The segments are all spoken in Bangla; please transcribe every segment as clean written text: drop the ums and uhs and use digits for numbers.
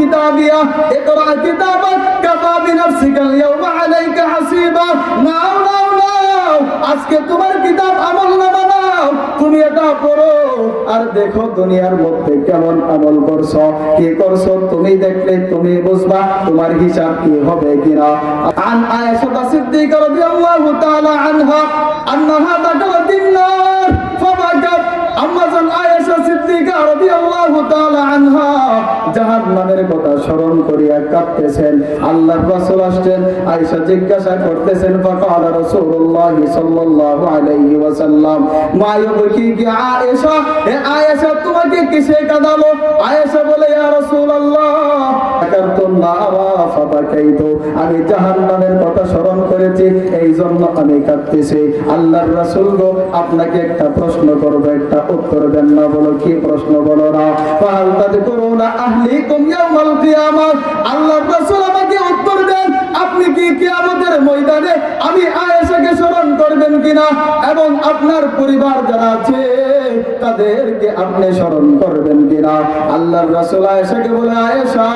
কিতাবিয়া ইকরা কিতাবাক কাফা বিনাফসিকাল ইয়াওমা আলাইকা হাসিবা। নাও নাও নাও, আজকে তোমার কিতাব আমলনামা নাও, তুমি এটা পড়ো আর দেখো দুনিয়ার মধ্যে কেমন আমল করছো, কি করছো তুমি দেখলে তুমি বুঝবা তোমার হিসাব কি হবে কিনা। আন আয়েশা সিদ্দিকা রাদিয়াল্লাহু তাআলা আনহা আন্নাহা দাখালাতিন নার ফাবাকাত। আম্মাজান আয়েশা সিদ্দিকা রাদিয়াল্লাহু তাআলা আনহা জাহান্নামের কথা স্মরণ করিয়া কাঁদতেছেন। আল্লাহর রাসূল আসছেন, আয়েশা জিজ্ঞাসা করতেছেন, ফাকালা রাসূলুল্লাহ সাল্লাল্লাহু আলাইহি ওয়াসাল্লাম মা ইউবকি কি আয়েশা, হে আয়েশা তোমাকে কিসে কাঁদালো? আয়েশা বলে, ইয়া রাসূলুল্লাহ আকারতুন নারা ফাবাকাইতু, আমি জাহান্নামের কথা স্মরণ করেছি এই জন্য আমি কাঁদতেছি। আল্লাহর রাসূল গো, আপনাকে একটা প্রশ্ন করব, একটা উত্তর দেন না। বলো কি প্রশ্ন? বলো না। ফাহাল তাযকুরুনা আহলিকুম ইয়াওমাল কিয়ামাহ, আল্লাহর রাসূল আমাকে উত্তর দেন, আপনি কি কিয়ামতের ময়দানে আমি আয়েশাকে স্মরণ করবেন কিনা এবং আপনার পরিবার যারা আছে তাদেরকে আপনি স্মরণ করবেন কিনা? আল্লাহর রাসূল আয়েশাকে বলে, আয়েশা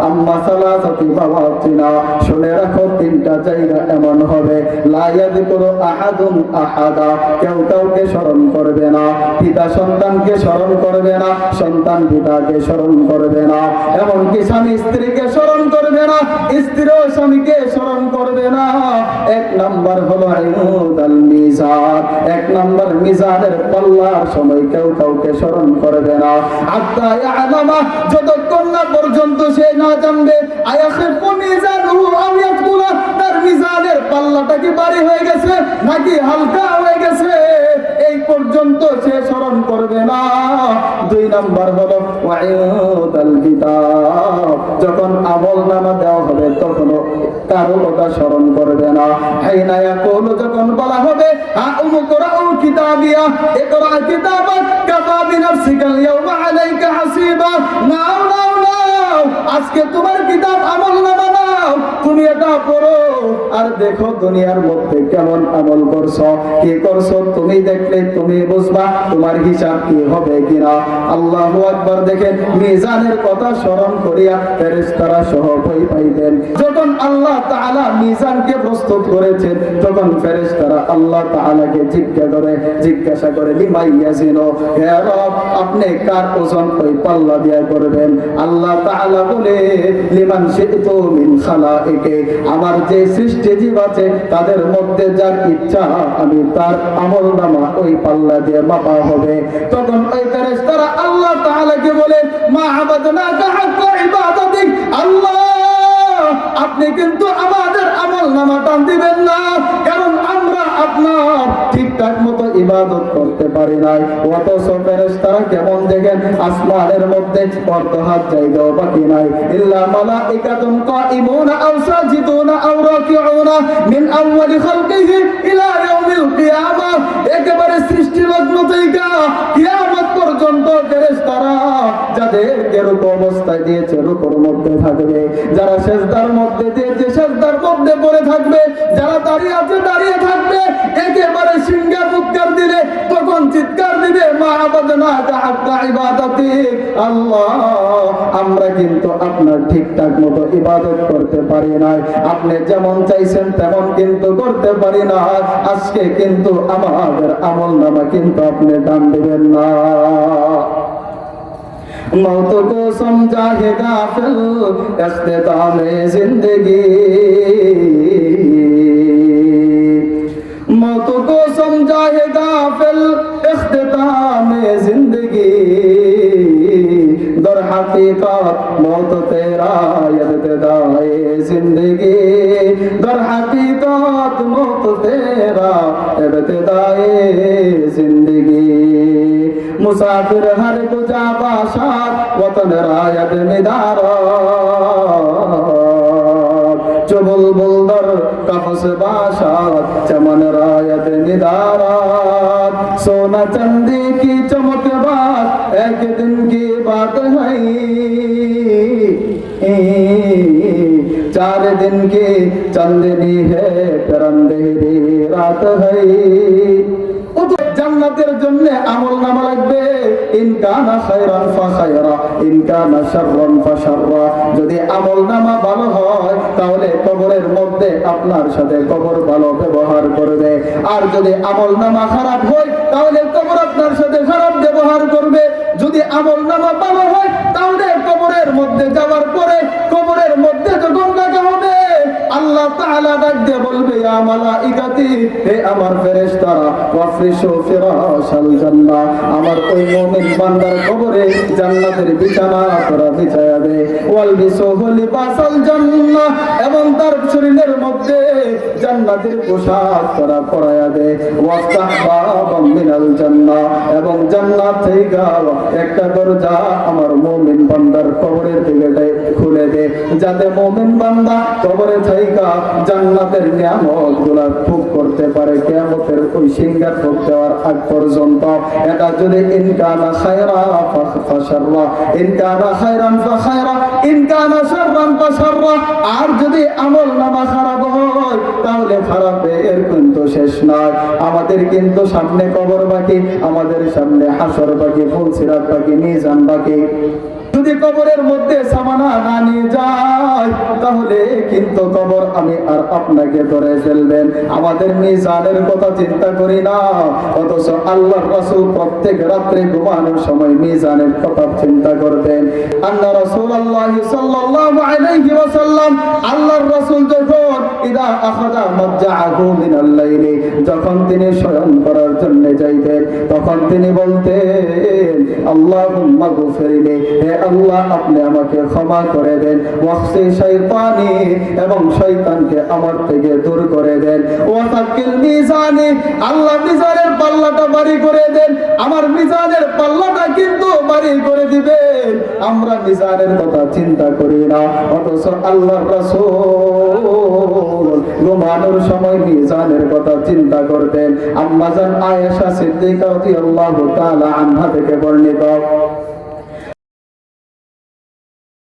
আম্মা সালাসাতি বাওয়াতিনা, শুনে রাখো তিনটা জায়গা এমন হবে লা ইয়াযকুরু আহাদুন আহাদা, কেউ কাউকে স্মরণ করবে না, পিতা সন্তানকে স্মরণ করবে না, সন্তান পিতাকে স্মরণ করবে না, এমনকি স্বামী স্ত্রীকে স্মরণ করবে না, স্ত্রীও স্বামীকে স্মরণ করবে না। এক নাম্বার হলো ইউদাল মিজান, এক নাম্বার মিজানের পাল্লার সময় কেউ কাউকে স্মরণ করবে না। আত্তা ইয়ালামা, যতক্ষণ না পর্যন্ত সে না জানবে আয়াখিফু মিজানুহু আও ইয়াকুলা, তার মিজানের পাল্লাটা কি ভারী হয়ে গেছে নাকি হালকা হয়ে গেছে, এই পর্যন্ত সে স্মরণ করবে না। দুই নাম্বার হলো ওয়াইদাল কিতাব, যখন আমলনামা দেওয়া হবে তখন কারো কথা স্মরণ করবে না। হাইনা ইয়াকুলু, যখন বলা হবে হা উমকরাউ কিতাবিয়া ইকরা কিতাবাক কাফা বিনাফসিকাল ইয়াওমা আলাইকা হাসিবা। নাও নাও নাও, আজকে তোমার কিতাব আমলনামা নাও, তুমি এটা পড়ো আর দেখো দুনিয়ার মধ্যে কেমন আমল করছো, কি করছো তুমি দেখলে তুমি বুঝবা তোমার হিসাব কি হবে কিনা। আল্লাহু আকবার। দেখেন মিজানের কথা স্মরণ করিয়া ফেরেশতারা সহ ভয় পাইতেন। যখন আল্লাহ তাআলা মিজানকে প্রস্তুত করেছেন তখন ফেরেশতারা আল্লাহ তাআলাকে জিজ্ঞাসা করে লিমাইয়াজিনো, হে রব আপনি কার ওজন ওই পাল্লা দিয়া করবেন? আল্লাহ তাআলা বলে লিমান শিতু মিন খালাইকে, আমার যে সৃষ্টি জীব আছে তাদের মধ্যে যার ইচ্ছা আমি তার আমলনামা ওই পাল্লা দিয়ে মাপা হবে। তখন ওই ফেরেশতারা আল্লাহ তাআলাকে বলে মা আবাদনাকা হাক্কা ইবাদাতিক, আল্লাহ আপনি কিন্তু আমাদের আমলনামা টান দিবেন না, কারণ আমরা আপনার ঠিকঠাক মতো ইবাদত করতে পারি নাই। অথচ ফেরেশতারা কেমন দেখেন, আসমানের মধ্যে অর্ধ হাত জায়গাও বাকি নাই। ইল্লা মালাইকাতুন কাইমুনা আও সাজিদুনা আও রাকিউনা মিন আউয়ালি খালকিহি ইলা ইয়াউমিল কিয়ামাহ, একেবারে সৃষ্টি লগ্ন থেকে কিয়ামত পর্যন্ত ফেরেশতারা যাদেরকে রূপক অবস্থায় দিয়েছে রূপের মধ্যে থাকবে, যারা সিজদার মধ্যে দিয়েছে সিজদার মধ্যে পড়ে থাকবে, যারা দাঁড়িয়ে আছে দাঁড়িয়ে থাকবে। একেবারে সিংহা ফুৎকার দিলে তখন চিৎকার দিবে মা আবাদনাকা হাক্কা ইবাদাতিক, আল্লাহ আমরা কিন্তু আপনার ঠিকঠাক মতো ইবাদত করতে পারি নাই, আপনি যেমন চাইছেন তেমন কিন্তু করতে পারি না। আজকে কিন্তু আমাদের আমলনামা কিন্তু আপনি দান দিবেন না। मौत को समझा है गाफिल इख्तितामे जिंदगी, मौत को समझा है गाफिल इख्तितामे जिंदगी, दर हकीकत मौत तेरा इब्तिदाए जिंदगी, दर हकीकत मौत तेरा इब्तिदाए जिंदगी। मुसाफिर हर गुजा बाशात वतन रायत निदारात, जो बुलबुल दर कफस बाशात चमन रायत निदारात, सोना चंदी की चमक बात एक दिन की बात है, 4 दिन की चांदनी है फिर अंधेरी रात है। জান্নাতের জন্য আমলনামা লাগবে, ইন কানা খায়রান ফাখায়রা ইন কানা শাররান ফাশাররা। যদি আমলনামা ভালো হয় তাহলে কবরের মধ্যে আপনার সাথে কবর ভালো ব্যবহার করবে, আর যদি আমলনামা খারাপ হয় তাহলে কবর আপনার সাথে খারাপ ব্যবহার করবে। যদি আমলনামা ভালো হয় তাহলে কবরের মধ্যে যাওয়ার পরে কবরের মধ্যে যখন ডাকা হবে আল্লাহ তাআলা ডাক দিয়ে বলবে, ইয়া মালাইকাতি, হে আমার ফেরেশতারা, ওয়াফরিশু ফিরাশাল জান্নাহ, আমার ওই মুমিন বান্দার কবরে জান্নাতের বিছানা তোরা বিছায়া দে, ওয়ালবিসুহু লিবাসাল জান্নাহ, এবং তার শরীরের মধ্যে জান্নাতের পোশাক তোরা পরায়া দে, ওয়াফতাহ বাবাম মিনাল জান্নাহ, এবং জান্নাত থেকে একটা দরজা আমার মুমিন বান্দার কবরের দিকে খুলে দে, যাতে মুমিন বান্দা কবরে থাইকা জান্নাতের নিয়ামতগুলা ভোগ করতে পারে কিয়ামতের ওই সিংহার ভোগ দেওয়ার আগ পর্যন্ত। এটা যদি ইন কানা খায়রা ফাশাররা ইন কানা খায়রান ফাখায়রা ইন কানা শাররান ফাশাররা। আর যদি আমলনামা খারাপ হয় তাহলে খারাপের কিন্তু শেষ নয়। আমাদের কিন্তু সামনে কবর বাকি, আমাদের সামনে হাসর বাকি, ফুলসিরাত বাকি, মিজান বাকি। যদি কবরের মধ্যে সামানা না নিয়ে যায় তাহলে কিন্তু কবর আমি আর আপনাকে ধরে ফেলবেন। আমাদের মিজানের কথা চিন্তা করি না, অথচ আল্লাহর রাসূল প্রত্যেক রাত্রে ঘুমানোর সময় মিজানের কথা চিন্তা করতেন। আল্লাহ রাসূলুল্লাহ সাল্লাল্লাহু আলাইহি ওয়াসাল্লাম, আল্লাহর রাসূল যখন ইদা আখাযা মাজ্জাআহু মিনাল লাইলি, যখন তিনি শয়ন করার জন্য যাইতেন তখন তিনি বলতেন, আল্লাহুম্মা গফিরলি, হে আল্লাহ আপনি আমাকে ক্ষমা করে দেন, ওয়াখসি শাইতানি, এবং শয়তানকে আমার থেকে দূর করে দেন, ওয়াসাকিল মিজানি, আল্লাহ মিজানের পাল্লাটা ভারী করে দেন, আমার মিজানের পাল্লাটা কিন্তু ভারী করে দিবেন। আমরা মিজানের কথা চিন্তা করি না, অথচ আল্লাহর রাসূল ঘুমানোর সময় মিজানের কথা চিন্তা করতেন। আম্মা জান আয়েশা সিদ্দিকা রাদিয়াল্লাহু তাআলা আনহা থেকে বর্ণিত,